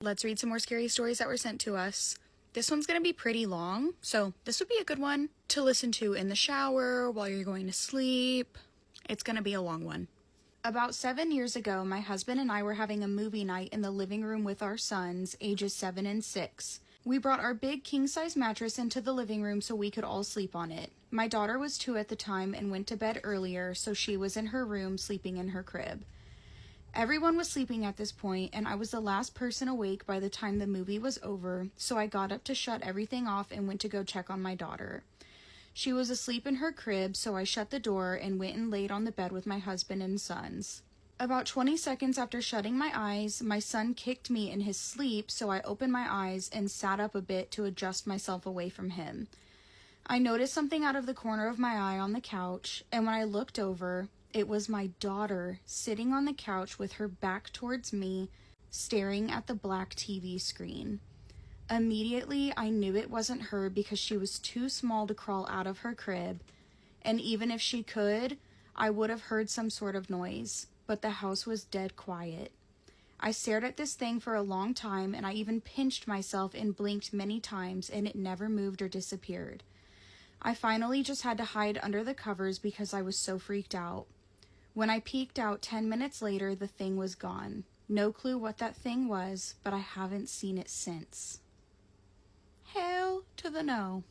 Let's read some more scary stories that were sent to us. This one's going to be pretty long, so this would be a good one to listen to in the shower, while you're going to sleep. It's going to be a long one. About 7 years ago, my husband and I were having a movie night in the living room with our sons, ages 7 and 6. We brought our big king-size mattress into the living room so we could all sleep on it. My daughter was 2 at the time and went to bed earlier, so she was in her room sleeping in her crib. Everyone was sleeping at this point, and I was the last person awake by the time the movie was over, so I got up to shut everything off and went to go check on my daughter. She was asleep in her crib, so I shut the door and went and laid on the bed with my husband and sons. About 20 seconds after shutting my eyes, my son kicked me in his sleep, so I opened my eyes and sat up a bit to adjust myself away from him. I noticed something out of the corner of my eye on the couch, and when I looked over, it was my daughter sitting on the couch with her back towards me, staring at the black TV screen. Immediately, I knew it wasn't her because she was too small to crawl out of her crib, and even if she could, I would have heard some sort of noise, but the house was dead quiet. I stared at this thing for a long time, and I even pinched myself and blinked many times, and it never moved or disappeared. I finally just had to hide under the covers because I was so freaked out. When I peeked out 10 minutes later, the thing was gone. No clue what that thing was, but I haven't seen it since. Hell to the no.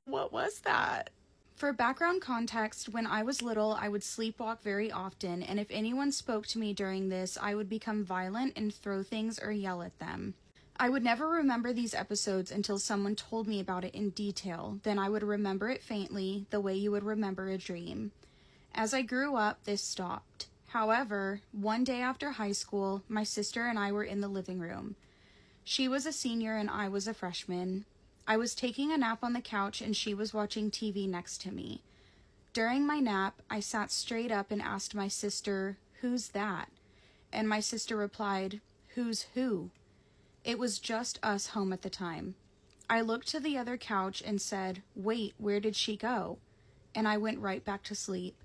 What was that? For background context, when I was little, I would sleepwalk very often, and if anyone spoke to me during this, I would become violent and throw things or yell at them. I would never remember these episodes until someone told me about it in detail. Then I would remember it faintly, the way you would remember a dream. As I grew up, this stopped. However, one day after high school, my sister and I were in the living room. She was a senior and I was a freshman. I was taking a nap on the couch and she was watching TV next to me. During my nap, I sat straight up and asked my sister, "Who's that?" And my sister replied, "Who's who?" It was just us home at the time. I looked to the other couch and said, "Wait, where did she go?" And I went right back to sleep.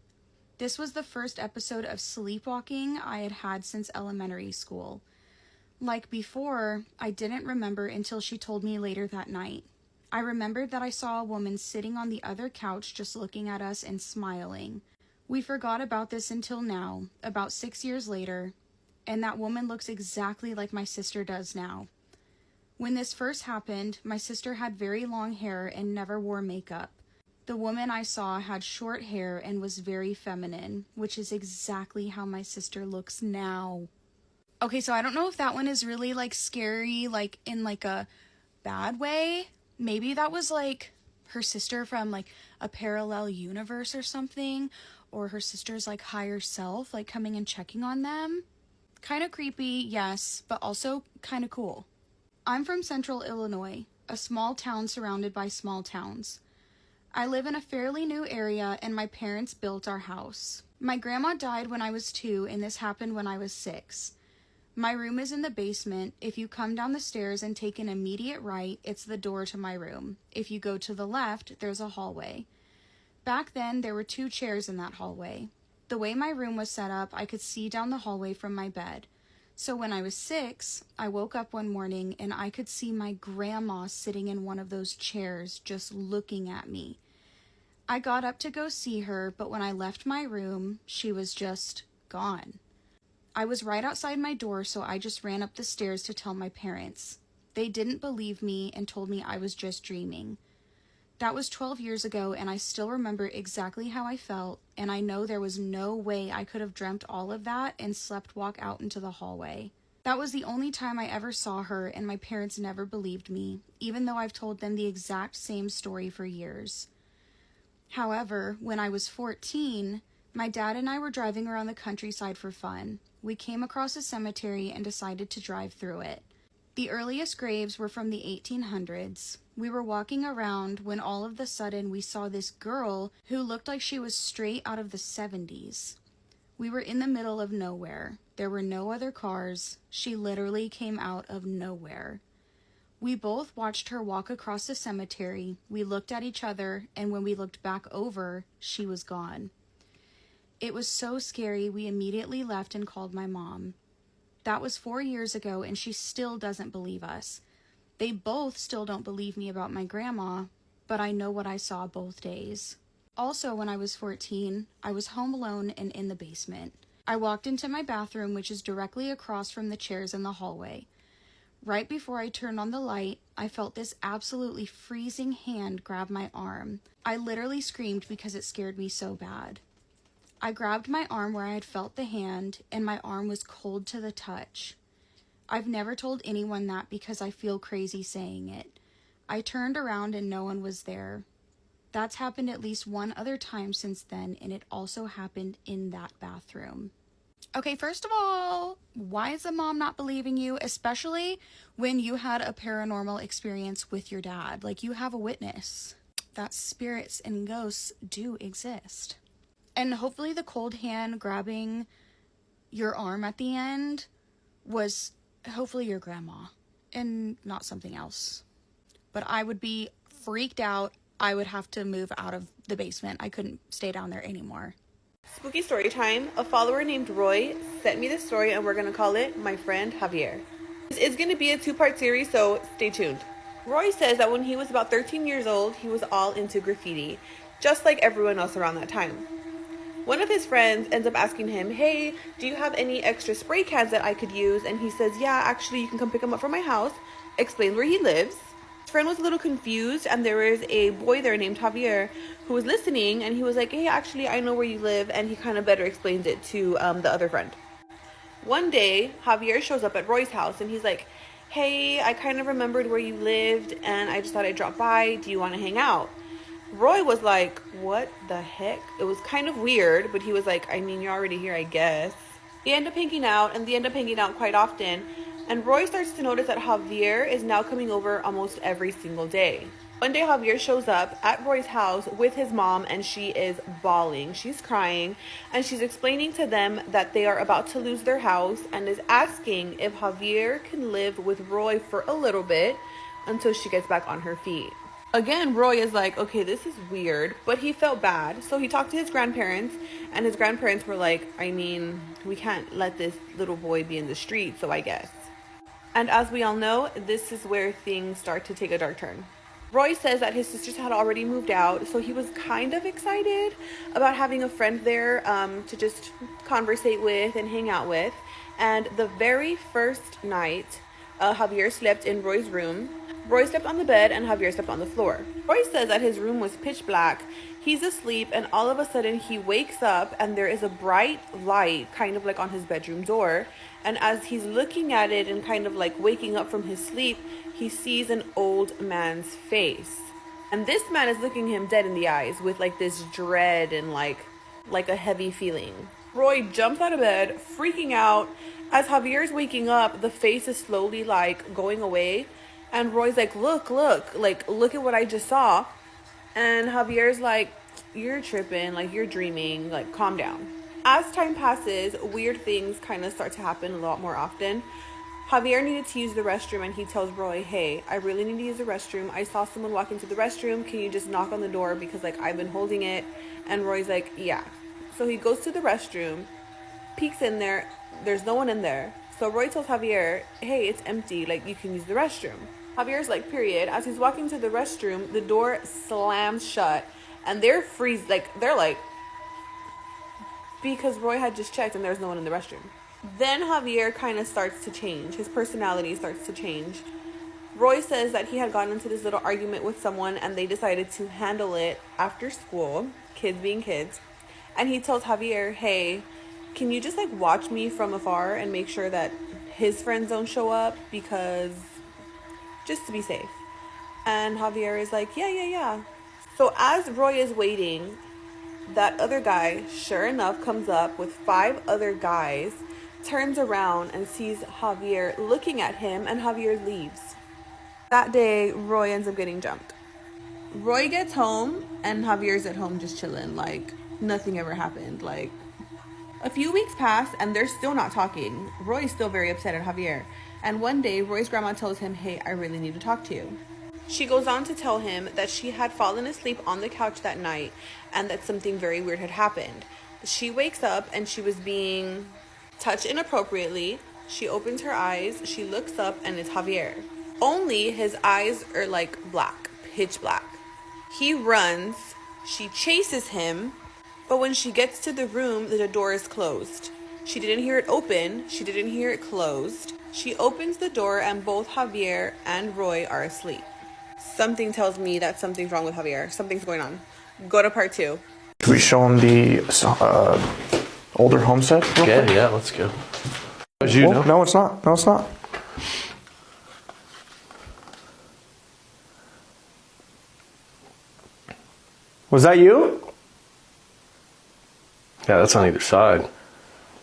This was the first episode of sleepwalking I had had since elementary school. Like before, I didn't remember until she told me later that night. I remembered that I saw a woman sitting on the other couch just looking at us and smiling. We forgot about this until now, about 6 years later, and that woman looks exactly like my sister does now. When this first happened, my sister had very long hair and never wore makeup. The woman I saw had short hair and was very feminine, which is exactly how my sister looks now. Okay, so I don't know if that one is really, scary, in, a bad way. Maybe that was, her sister from, a parallel universe or something, or her sister's, higher self, coming and checking on them. Kind of creepy, yes, but also kind of cool. I'm from Central Illinois, a small town surrounded by small towns. I live in a fairly new area, and my parents built our house. My grandma died when I was 2, and this happened when I was 6. My room is in the basement. If you come down the stairs and take an immediate right, it's the door to my room. If you go to the left, there's a hallway. Back then, there were 2 chairs in that hallway. The way my room was set up, I could see down the hallway from my bed. So when I was 6, I woke up one morning and I could see my grandma sitting in one of those chairs just looking at me. I got up to go see her, but when I left my room, she was just gone. I was right outside my door, so I just ran up the stairs to tell my parents. They didn't believe me and told me I was just dreaming. That was 12 years ago, and I still remember exactly how I felt, and I know there was no way I could have dreamt all of that and slept walk out into the hallway. That was the only time I ever saw her, and my parents never believed me, even though I've told them the exact same story for years. However, when I was 14, my dad and I were driving around the countryside for fun. We came across a cemetery and decided to drive through it. The earliest graves were from the 1800s. We were walking around when all of a sudden we saw this girl who looked like she was straight out of the 70s. We were in the middle of nowhere. There were no other cars. She literally came out of nowhere. We both watched her walk across the cemetery. We looked at each other, and when we looked back over, she was gone. It was so scary, we immediately left and called my mom. That was 4 years ago, and she still doesn't believe us. They both still don't believe me about my grandma, but I know what I saw both days. Also, when I was 14, I was home alone and in the basement. I walked into my bathroom, which is directly across from the chairs in the hallway. Right before I turned on the light, I felt this absolutely freezing hand grab my arm. I literally screamed because it scared me so bad. I grabbed my arm where I had felt the hand, and my arm was cold to the touch. I've never told anyone that because I feel crazy saying it. I turned around and no one was there. That's happened at least one other time since then, and it also happened in that bathroom. Okay, first of all, why is the mom not believing you, especially when you had a paranormal experience with your dad? Like, you have a witness that spirits and ghosts do exist. And hopefully the cold hand grabbing your arm at the end was hopefully your grandma and not something else. But I would be freaked out. I would have to move out of the basement. I couldn't stay down there anymore. Spooky story time. A follower named Roy sent me this story, and we're going to call it My Friend Javier. This is going to be a 2-part series, so stay tuned. Roy says that when he was about 13 years old, he was all into graffiti, just like everyone else around that time. One of his friends ends up asking him, hey, do you have any extra spray cans that I could use? And he says, yeah, actually, you can come pick them up from my house. Explains where he lives. His friend was a little confused, and there was a boy there named Javier who was listening, and he was like, hey, actually, I know where you live, and he kind of better explains it to the other friend. One day, Javier shows up at Roy's house, and he's like, hey, I kind of remembered where you lived, and I just thought I'd drop by. Do you want to hang out? Roy was like, what the heck? It was kind of weird, but he was like, I mean, you're already here, I guess. They end up hanging out, and they end up hanging out quite often. And Roy starts to notice that Javier is now coming over almost every single day. One day, Javier shows up at Roy's house with his mom, and she is bawling. She's crying, and she's explaining to them that they are about to lose their house, and is asking if Javier can live with Roy for a little bit until she gets back on her feet. Again, Roy is like, okay, this is weird, but he felt bad. So he talked to his grandparents, and his grandparents were like, I mean, we can't let this little boy be in the street, so I guess. And as we all know, this is where things start to take a dark turn. Roy says that his sisters had already moved out, so he was kind of excited about having a friend there to just conversate with and hang out with. And the very first night, Javier slept in Roy's room. Roy slept on the bed and Javier slept on the floor. Roy says that his room was pitch black. He's asleep, and all of a sudden he wakes up and there is a bright light kind of like on his bedroom door. And as he's looking at it and kind of like waking up from his sleep, he sees an old man's face. And this man is looking him dead in the eyes with like this dread and like a heavy feeling. Roy jumps out of bed, freaking out. As Javier's waking up, the face is slowly like going away. And Roy's like, look at what I just saw. And Javier's like, you're tripping, like you're dreaming, like calm down. As time passes, weird things kind of start to happen a lot more often. Javier needed to use the restroom, and he tells Roy, hey, I really need to use the restroom. I saw someone walk into the restroom. Can you just knock on the door because like I've been holding it? And Roy's like, yeah. So he goes to the restroom, peeks in there. There's no one in there. So Roy tells Javier, hey, it's empty. Like, you can use the restroom. Javier's like, period. As he's walking to the restroom, the door slams shut. And they're they're like, because Roy had just checked and there's no one in the restroom. Then Javier kind of starts to change. His personality starts to change. Roy says that he had gotten into this little argument with someone, and they decided to handle it after school, kids being kids. And he tells Javier, hey, can you just like watch me from afar and make sure that his friends don't show up, because just to be safe. And Javier is like, yeah. So as Roy is waiting, that other guy, sure enough, comes up with 5 other guys, turns around and sees Javier looking at him, and Javier leaves. That day, Roy ends up getting jumped. Roy gets home, and Javier's at home just chilling, like nothing ever happened. Like, a few weeks pass, and they're still not talking. Roy's still very upset at Javier. And one day, Roy's grandma tells him, hey, I really need to talk to you. She goes on to tell him that she had fallen asleep on the couch that night, and that something very weird had happened. She wakes up, and she was being touched inappropriately. She opens her eyes, she looks up, and it's Javier. Only his eyes are like black, pitch black. He runs, she chases him, but when she gets to the room, the door is closed. She didn't hear it open, she didn't hear it closed. She opens the door and both Javier and Roy are asleep. Something tells me that something's wrong with Javier. Something's going on. Go to part 2. Can we show him the older homestead? Yeah, let's go. As you know. No, it's not. No, it's not. Was that you? Yeah, that's on either side.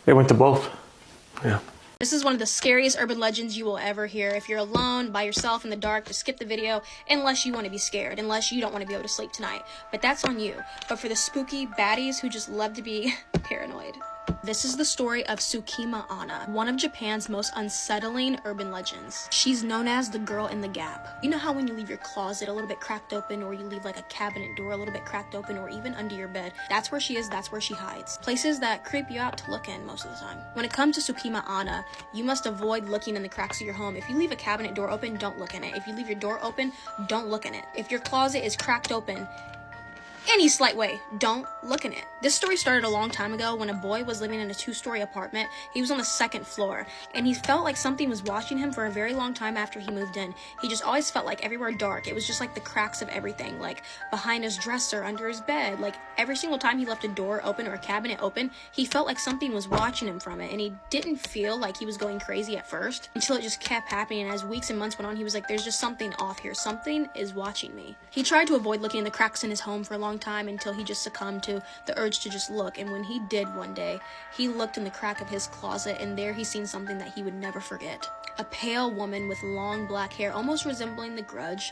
It went to both. Yeah. This is one of the scariest urban legends you will ever hear. If you're alone, by yourself in the dark, just skip the video unless you want to be scared, unless you don't want to be able to sleep tonight. But that's on you. But for the spooky baddies who just love to be paranoid. This is the story of Tsukima Anna, one of Japan's most unsettling urban legends. She's known as the girl in the gap. You know how when you leave your closet a little bit cracked open, or you leave like a cabinet door a little bit cracked open, or even under your bed? That's where she is, that's where she hides. Places that creep you out to look in most of the time. When it comes to Tsukima Anna, you must avoid looking in the cracks of your home. If you leave a cabinet door open, don't look in it. If you leave your door open, don't look in it. If your closet is cracked open, any slight way, don't look in it. This story started a long time ago when a boy was living in a 2-story apartment. He was on the 2nd floor, and he felt like something was watching him for a very long time after he moved in. He just always felt like everywhere dark. It was just like the cracks of everything, like behind his dresser, under his bed. Like every single time he left a door open or a cabinet open, he felt like something was watching him from it, and he didn't feel like he was going crazy at first until it just kept happening. And as weeks and months went on, he was like, there's just something off here. Something is watching me. He tried to avoid looking in the cracks in his home for a long time until he just succumbed to the urge to just look. And when he did one day, he looked in the crack of his closet, and there he seen something that he would never forget. A pale woman with long black hair, almost resembling the Grudge,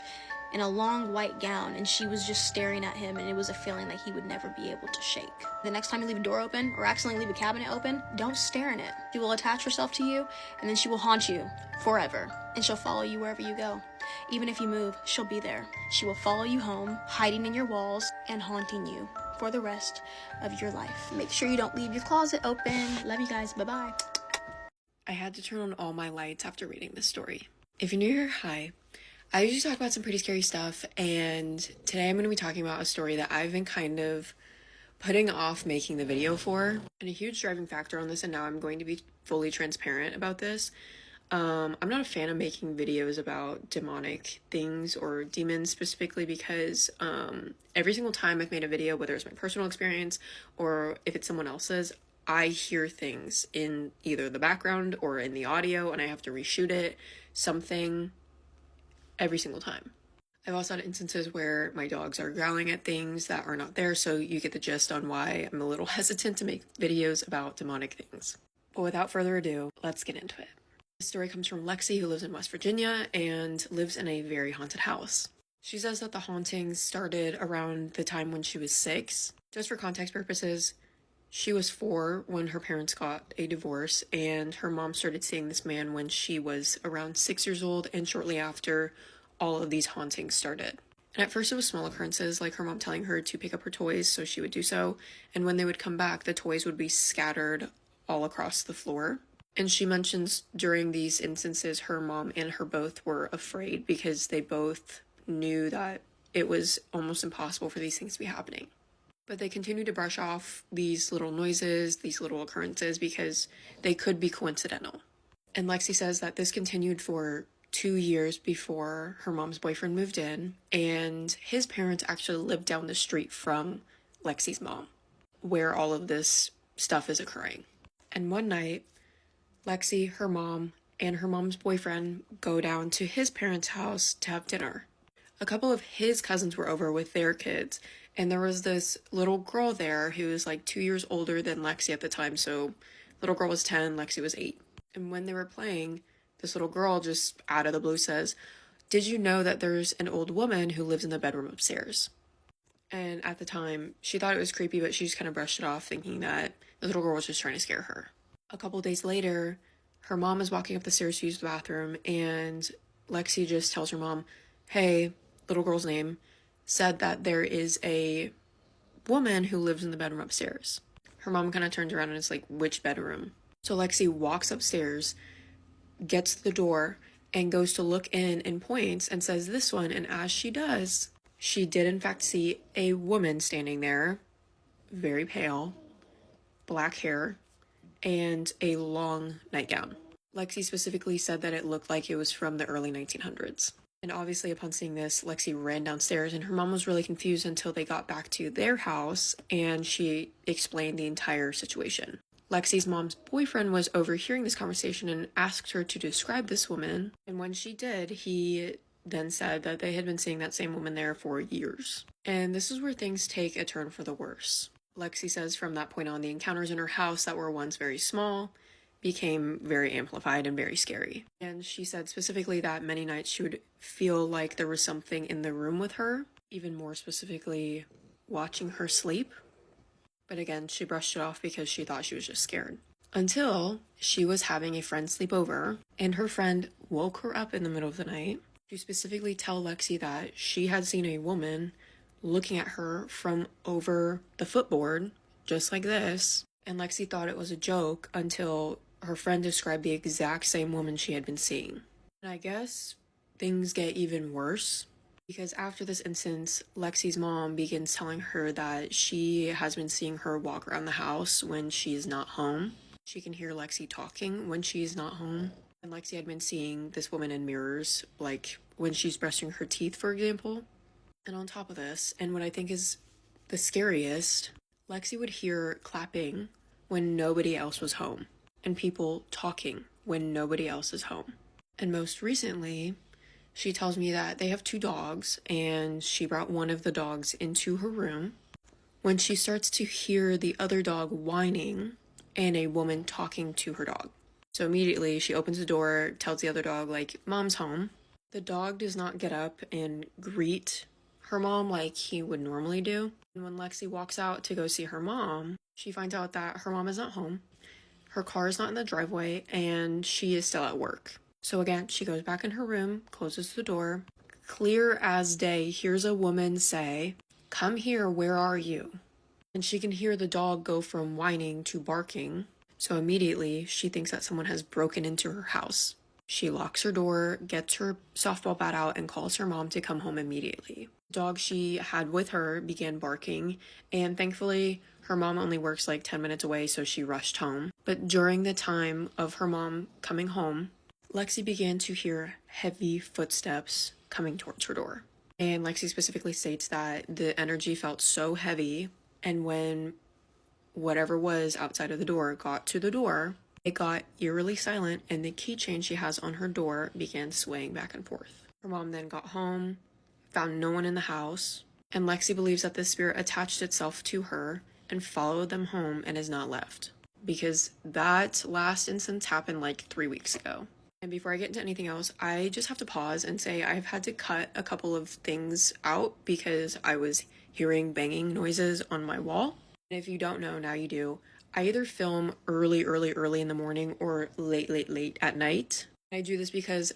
in a long white gown, and she was just staring at him, and it was a feeling that he would never be able to shake. The next time you leave a door open or accidentally leave a cabinet open, don't stare in it. She will attach herself to you, and then she will haunt you forever, and she'll follow you wherever you go. Even if you move, she'll be there. She will follow you home, hiding in your walls and haunting you for the rest of your life. Make sure you don't leave your closet open. Love you guys. Bye-bye. I had to turn on all my lights after reading this story. If you're new here, hi. I usually talk about some pretty scary stuff, and today I'm going to be talking about a story that I've been kind of putting off making the video for. And a huge driving factor on this, and now I'm going to be fully transparent about this. I'm not a fan of making videos about demonic things or demons specifically because every single time I've made a video, whether it's my personal experience or if it's someone else's, I hear things in either the background or in the audio, and I have to reshoot it, something, every single time. I've also had instances where my dogs are growling at things that are not there, so you get the gist on why I'm a little hesitant to make videos about demonic things. But without further ado, let's get into it. This story comes from Lexi, who lives in West Virginia and lives in a very haunted house. She says that the hauntings started around the time when she was 6. Just for context purposes, she was 4 when her parents got a divorce, and her mom started seeing this man when she was around 6 years old, and shortly after, all of these hauntings started. And at first it was small occurrences, like her mom telling her to pick up her toys, so she would do so, and when they would come back, the toys would be scattered all across the floor. And she mentions during these instances, her mom and her both were afraid because they both knew that it was almost impossible for these things to be happening. But they continued to brush off these little noises, these little occurrences, because they could be coincidental. And Lexi says that this continued for 2 years before her mom's boyfriend moved in, and his parents actually lived down the street from Lexi's mom, where all of this stuff is occurring. And one night, Lexi, her mom, and her mom's boyfriend go down to his parents' house to have dinner. A couple of his cousins were over with their kids, and there was this little girl there who was like 2 years older than Lexi at the time, so little girl was 10, Lexi was 8. And when they were playing, this little girl just out of the blue says, "Did you know that there's an old woman who lives in the bedroom upstairs?" And at the time, she thought it was creepy, but she just kind of brushed it off, thinking that the little girl was just trying to scare her. A couple days later, her mom is walking up the stairs to use the bathroom, and Lexi just tells her mom, "Hey," little girl's name, said that there is a woman who lives in the bedroom upstairs. Her mom kind of turns around and is like, "Which bedroom?" So Lexi walks upstairs, gets to the door and goes to look in and points and says, "This one." And as she does, she did in fact see a woman standing there, very pale, black hair, and a long nightgown. Lexi specifically said that it looked like it was from the early 1900s. And obviously upon seeing this, Lexi ran downstairs, and her mom was really confused until they got back to their house and she explained the entire situation. Lexi's mom's boyfriend was overhearing this conversation and asked her to describe this woman. And when she did, he then said that they had been seeing that same woman there for years. And this is where things take a turn for the worse. Lexi says from that point on, the encounters in her house that were once very small became very amplified and very scary. And she said specifically that many nights she would feel like there was something in the room with her, even more specifically watching her sleep. But again, she brushed it off because she thought she was just scared. Until she was having a friend sleep over, and her friend woke her up in the middle of the night to specifically tell Lexi that she had seen a woman looking at her from over the footboard, just like this. And Lexi thought it was a joke until her friend described the exact same woman she had been seeing. And I guess things get even worse, because after this instance, Lexi's mom begins telling her that she has been seeing her walk around the house when she is not home. She can hear Lexi talking when she is not home. And Lexi had been seeing this woman in mirrors, like when she's brushing her teeth, for example. And on top of this, and what I think is the scariest, Lexi would hear clapping when nobody else was home, and people talking when nobody else is home. And most recently, she tells me that they have 2 dogs, and she brought one of the dogs into her room when she starts to hear the other dog whining and a woman talking to her dog. So immediately she opens the door, tells the other dog, like, "Mom's home." The dog does not get up and greet her mom like he would normally do. And when Lexi walks out to go see her mom, she finds out that her mom is not home, her car is not in the driveway, and she is still at work. So again, she goes back in her room, closes the door, clear as day, hears a woman say, "Come here, where are you?" And she can hear the dog go from whining to barking. So immediately she thinks that someone has broken into her house. She locks her door, gets her softball bat out, and calls her mom to come home immediately. The dog she had with her began barking, and thankfully her mom only works like 10 minutes away, so she rushed home. But during the time of her mom coming home, Lexi began to hear heavy footsteps coming towards her door. And Lexi specifically states that the energy felt so heavy, and when whatever was outside of the door got to the door, it got eerily silent, and the keychain she has on her door began swaying back and forth. Her mom then got home, found no one in the house, and Lexi believes that the spirit attached itself to her and followed them home and has not left, because that last instance happened like 3 weeks ago. And before I get into anything else, I just have to pause and say I've had to cut a couple of things out because I was hearing banging noises on my wall. And if you don't know, now you do. I either film early in the morning or late at night. I do this because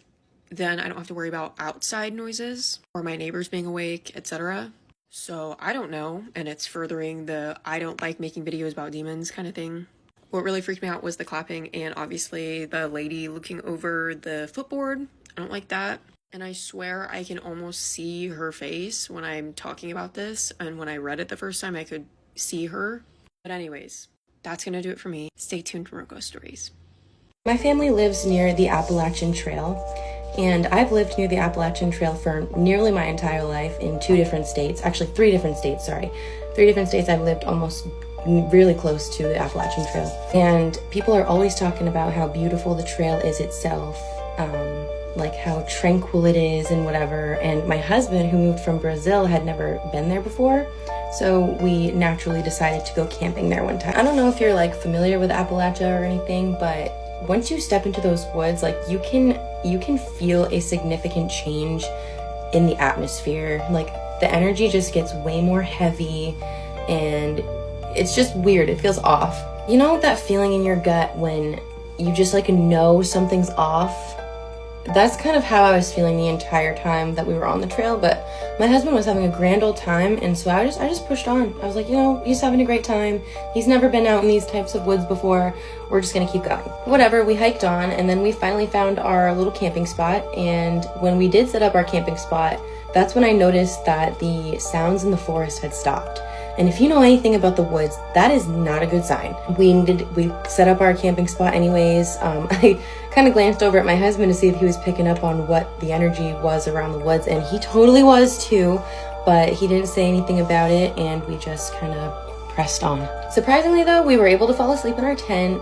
then I don't have to worry about outside noises or my neighbors being awake, etc. So I don't know, and it's furthering the I don't like making videos about demons kind of thing. What really freaked me out was the clapping and obviously the lady looking over the footboard. I don't like that. And I swear I can almost see her face when I'm talking about this, and when I read it the first time I could see her. But anyways, that's gonna do it for me. Stay tuned for more ghost stories. My family lives near the Appalachian Trail, and I've lived near the Appalachian Trail for nearly my entire life in 2 different states. Actually, 3 different states, sorry. 3 different states I've lived almost really close to the Appalachian Trail. And people are always talking about how beautiful the trail is itself, like how tranquil it is and whatever. And my husband, who moved from Brazil, had never been there before. So we naturally decided to go camping there one time. I don't know if you're like familiar with Appalachia or anything, but once you step into those woods, like you can feel a significant change in the atmosphere. Like the energy just gets way more heavy and it's just weird. It feels off. You know that feeling in your gut when you just like know something's off? that's kind of how I was feeling the entire time that we were on the trail. But my husband was having a grand old time, and so I just pushed on. I was like, you know, he's having a great time. He's never been out in these types of woods before. We're just gonna keep going. Whatever, we hiked on, and then we finally found our little camping spot. And when we did set up our camping spot, that's when I noticed that the sounds in the forest had stopped. And if you know anything about the woods, that is not a good sign. We set up our camping spot anyways. I kind of glanced over at my husband to see if he was picking up on what the energy was around the woods, and he totally was too, but he didn't say anything about it, and we just kind of pressed on. Surprisingly though, we were able to fall asleep in our tent.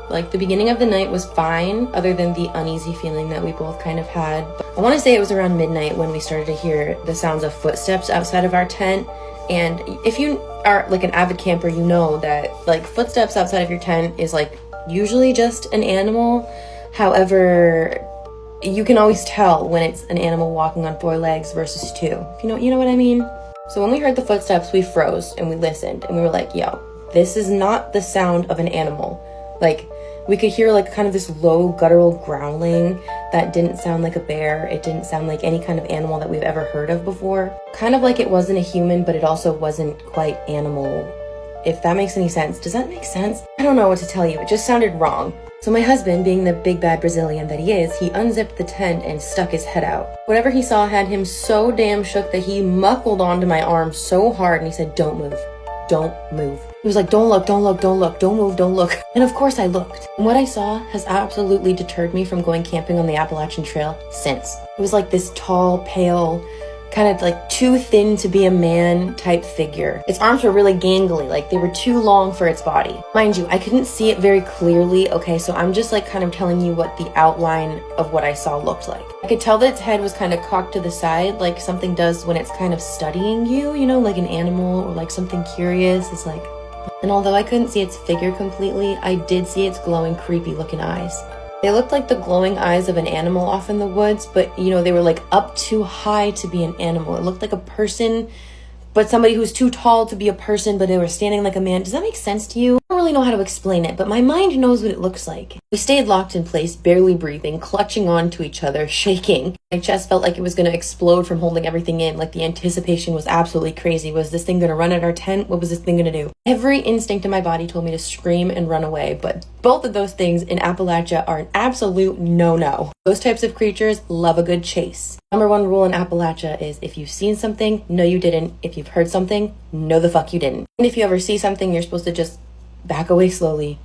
Like the beginning of the night was fine, other than the uneasy feeling that we both kind of had. I want to say it was around midnight when we started to hear the sounds of footsteps outside of our tent. And if you are like an avid camper, you know that like footsteps outside of your tent is like usually just an animal. However, you can always tell when it's an animal walking on 4 legs versus 2. If you know what I mean? So when we heard the footsteps, we froze and we listened, and we were like, yo, this is not the sound of an animal. Like, we could hear like kind of this low guttural growling that didn't sound like a bear. It didn't sound like any kind of animal that we've ever heard of before. Kind of like it wasn't a human, but it also wasn't quite animal. If that makes any sense. Does that make sense? I don't know what to tell you. It just sounded wrong. So my husband, being the big bad Brazilian that he is, he unzipped the tent and stuck his head out. Whatever he saw had him so damn shook that he muckled onto my arm so hard, and he said, don't move. Don't move. He was like, don't look, don't look, don't look, don't move, don't look. And of course I looked. And what I saw has absolutely deterred me from going camping on the Appalachian Trail since. It was like this tall, pale, kind of like too thin to be a man type figure. Its arms were really gangly, like they were too long for its body. Mind you, I couldn't see it very clearly, okay, so I'm just like kind of telling you what the outline of what I saw looked like. I could tell that its head was kind of cocked to the side, like something does when it's kind of studying you, you know, like an animal or like something curious. It's like, and although I couldn't see its figure completely, I did see its glowing, creepy looking eyes. They looked like the glowing eyes of an animal off in the woods, but you know, they were like up too high to be an animal. It looked like a person, but somebody who's too tall to be a person, but they were standing like a man. Does that make sense to you? I don't really know how to explain it, but my mind knows what it looks like. We stayed locked in place, barely breathing, clutching on to each other, shaking. My chest felt like it was going to explode from holding everything in. Like the anticipation was absolutely crazy. Was this thing going to run at our tent? What was this thing going to do? Every instinct in my body told me to scream and run away, but both of those things in Appalachia are an absolute no-no. Those types of creatures love a good chase. Number 1 rule in Appalachia is if you've seen something, no you didn't. If you've heard something, no the fuck you didn't. And if you ever see something, you're supposed to just back away slowly.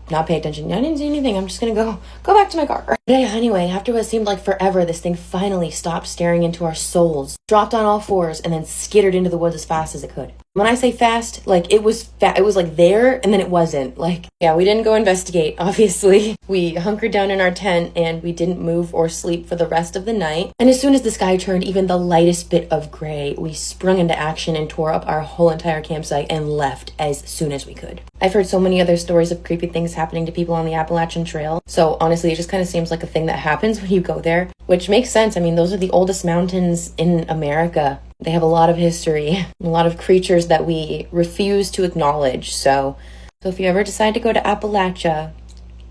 Not pay attention. I didn't see anything. I'm just gonna go back to my car. Yeah, anyway, after what seemed like forever, this thing finally stopped staring into our souls, dropped on all 4s, and then skittered into the woods as fast as it could. When I say fast, like it was like there and then it wasn't. Like, yeah, we didn't go investigate, obviously. We hunkered down in our tent and we didn't move or sleep for the rest of the night. And as soon as the sky turned even the lightest bit of gray, we sprung into action and tore up our whole entire campsite and left as soon as we could. I've heard so many other stories of creepy things happening to people on the Appalachian Trail. So honestly, it just kind of seems like a thing that happens when you go there, which makes sense. I mean, those are the oldest mountains in America. They have a lot of history, a lot of creatures that we refuse to acknowledge. So if you ever decide to go to Appalachia,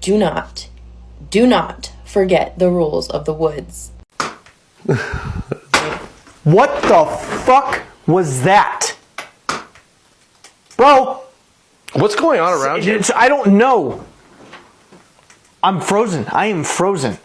do not forget the rules of the woods. What the fuck was that? Bro, What's going on around you? I don't know. I'm frozen. I am frozen.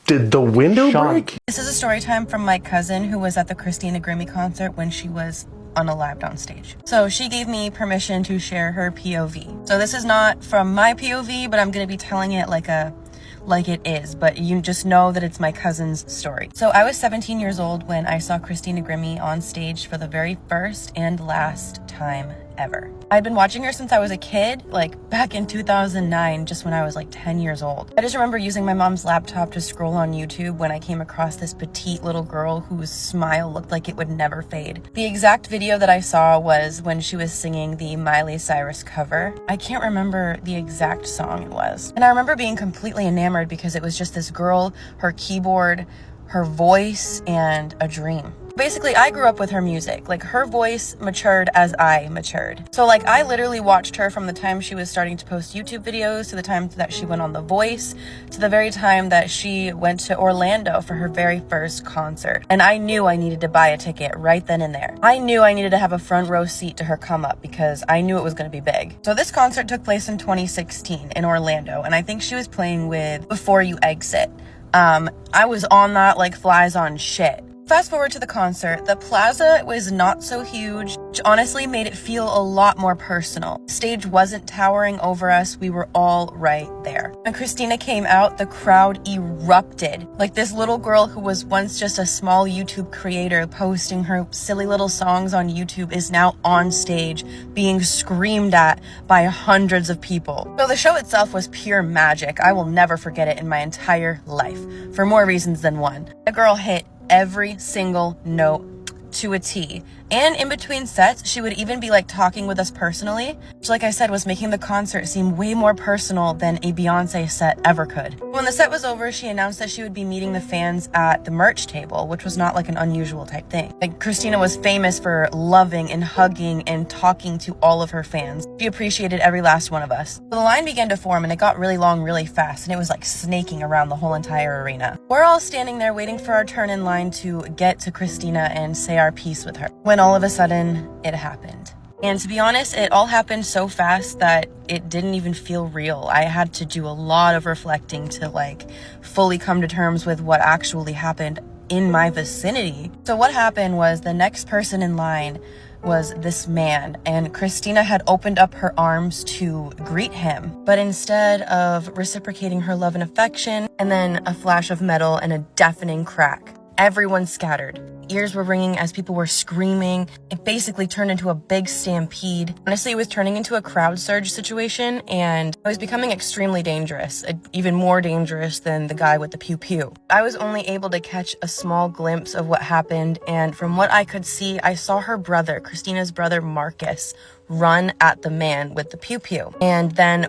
Did the window Sean. break? This is a story time from my cousin who was at the Christina Grimmie concert when she was unalived on stage. So she gave me permission to share her POV. So this is not from my POV, but I'm going to be telling it like it is, but you just know that it's my cousin's story. So I was 17 years old when I saw Christina Grimmie on stage for the very first and last time ever. I'd been watching her since I was a kid, like back in 2009, just when I was like 10 years old. I just remember using my mom's laptop to scroll on YouTube when I came across this petite little girl whose smile looked like it would never fade. The exact video that I saw was when she was singing the Miley Cyrus cover. I can't remember the exact song it was. And I remember being completely enamored because it was just this girl, her keyboard, her voice, and a dream. Basically, I grew up with her music. Like, her voice matured as I matured. So, like, I literally watched her from the time she was starting to post YouTube videos to the time that she went on The Voice to the very time that she went to Orlando for her very first concert. And I knew I needed to buy a ticket right then and there. I knew I needed to have a front row seat to her come up because I knew it was going to be big. So this concert took place in 2016 in Orlando, and I think she was playing with Before You Exit. I was on that like flies on shit. Fast forward to the concert, the plaza was not so huge, which honestly made it feel a lot more personal. The stage wasn't towering over us, we were all right there. When Christina came out, the crowd erupted. Like this little girl who was once just a small YouTube creator posting her silly little songs on YouTube is now on stage being screamed at by hundreds of people. So the show itself was pure magic. I will never forget it in my entire life, for more reasons than one. The girl hit every single note to a T. And in between sets, she would even be like talking with us personally, which like I said was making the concert seem way more personal than a Beyonce set ever could. When the set was over, she announced that she would be meeting the fans at the merch table, which was not like an unusual type thing. Like Christina was famous for loving and hugging and talking to all of her fans. She appreciated every last one of us. So the line began to form and it got really long really fast, and it was like snaking around the whole entire arena. We're all standing there waiting for our turn in line to get to Christina and say our piece with her, when all of a sudden it happened. And to be honest, it all happened so fast that it didn't even feel real. I had to do a lot of reflecting to like fully come to terms with what actually happened in my vicinity. So what happened was the next person in line was this man, and Christina had opened up her arms to greet him. But instead of reciprocating her love and affection, and then a flash of metal and a deafening crack, everyone scattered. Ears were ringing as people were screaming. It basically turned into a big stampede. Honestly, it was turning into a crowd surge situation, and it was becoming extremely dangerous, even more dangerous than the guy with the pew-pew. I was only able to catch a small glimpse of what happened, and from what I could see, I saw her brother, Christina's brother Marcus, run at the man with the pew-pew. And then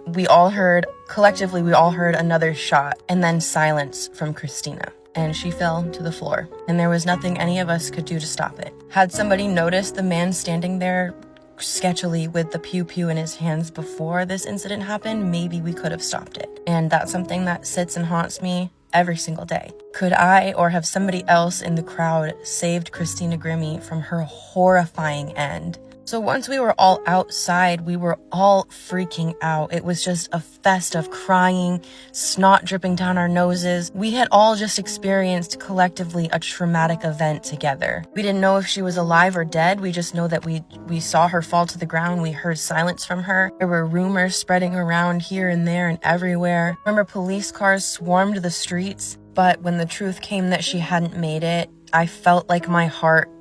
collectively we all heard another shot, and then silence from Christina. And she fell to the floor, and there was nothing any of us could do to stop it. Had somebody noticed the man standing there sketchily with the pew-pew in his hands before this incident happened, maybe we could have stopped it. And that's something that sits and haunts me every single day. Could I or have somebody else in the crowd saved Christina Grimmie from her horrifying end? So once we were all outside, we were all freaking out. It was just a fest of crying, snot dripping down our noses. We had all just experienced collectively a traumatic event together. We didn't know if she was alive or dead. We just know that we saw her fall to the ground. We heard silence from her. There were rumors spreading around here and there and everywhere. Remember, police cars swarmed the streets. But when the truth came that she hadn't made it, I felt like my heart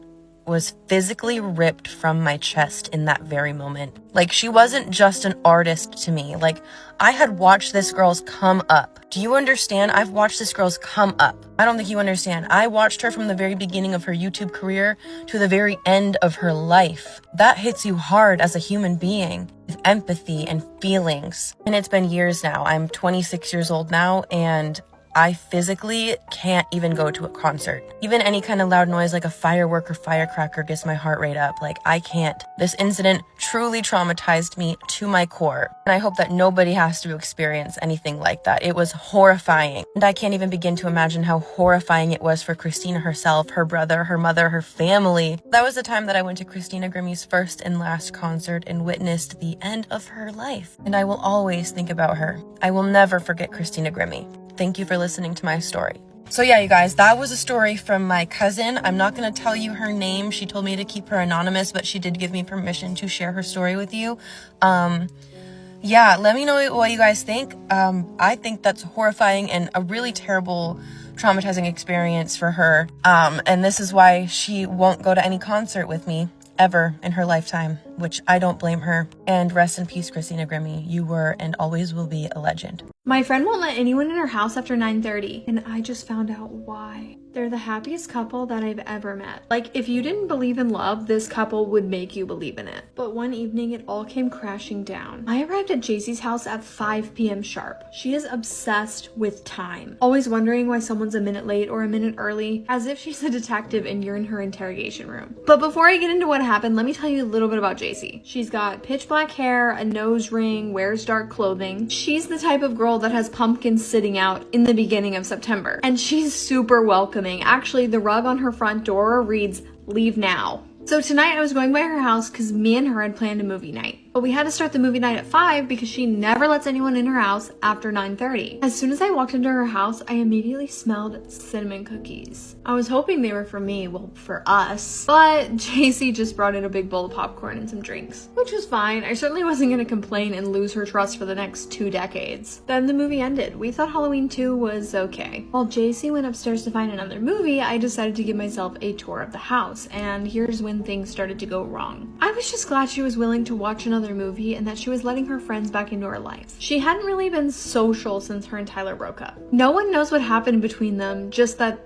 was physically ripped from my chest in that very moment. Like, she wasn't just an artist to me. Like, I had watched this girl's come up. Do you understand? I've watched this girl's come up. I don't think you understand. I watched her from the very beginning of her YouTube career to the very end of her life. That hits you hard as a human being with empathy and feelings. And it's been years now. I'm 26 years old now, and I physically can't even go to a concert. Even any kind of loud noise like a firework or firecracker gets my heart rate up. Like, I can't. This incident truly traumatized me to my core. And I hope that nobody has to experience anything like that. It was horrifying. And I can't even begin to imagine how horrifying it was for Christina herself, her brother, her mother, her family. That was the time that I went to Christina Grimmie's first and last concert and witnessed the end of her life. And I will always think about her. I will never forget Christina Grimmie. Thank you for listening to my story. So yeah, you guys, that was a story from my cousin. I'm not going to tell you her name. She told me to keep her anonymous, but she did give me permission to share her story with you. Yeah, let me know what you guys think. I think that's horrifying and a really terrible, traumatizing experience for her. And this is why she won't go to any concert with me ever in her lifetime, which I don't blame her. And rest in peace, Christina Grimmie. You were and always will be a legend. My friend won't let anyone in her house after 9:30, and I just found out why. They're the happiest couple that I've ever met. Like, if you didn't believe in love, this couple would make you believe in it. But one evening, it all came crashing down. I arrived at JC's house at 5 p.m. sharp. She is obsessed with time, always wondering why someone's a minute late or a minute early, as if she's a detective and you're in her interrogation room. But before I get into what happened, let me tell you a little bit about JC. She's got pitch black hair, a nose ring, wears dark clothing. She's the type of girl that has pumpkins sitting out in the beginning of September. And she's super welcoming. Actually, the rug on her front door reads, "Leave now." So tonight I was going by her house because me and her had planned a movie night. But we had to start the movie night at 5 because she never lets anyone in her house after 9:30. As soon as I walked into her house, I immediately smelled cinnamon cookies. I was hoping they were for me, well, for us. But JC just brought in a big bowl of popcorn and some drinks, which was fine. I certainly wasn't going to complain and lose her trust for the next 2 decades. Then the movie ended. We thought Halloween 2 was okay. While JC went upstairs to find another movie, I decided to give myself a tour of the house, and here's when things started to go wrong. I was just glad she was willing to watch another movie and that she was letting her friends back into her life. She hadn't really been social since her and Tyler broke up. No one knows what happened between them, just that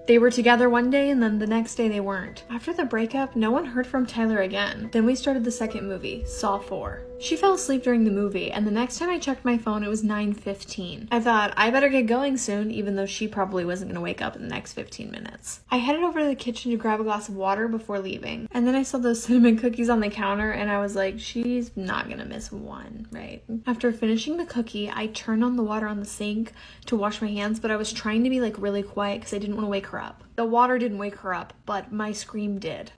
they were together one day and then the next day they weren't. After the breakup, no one heard from Tyler again. Then we started the second movie, Saw 4. She fell asleep during the movie, and the next time I checked my phone, it was 9:15. I thought, I better get going soon, even though she probably wasn't gonna wake up in the next 15 minutes. I headed over to the kitchen to grab a glass of water before leaving, and then I saw those cinnamon cookies on the counter, and I was like, she's not gonna miss one, right? After finishing the cookie, I turned on the water on the sink to wash my hands, but I was trying to be like really quiet because I didn't want to wake her up. The water didn't wake her up, but my scream did.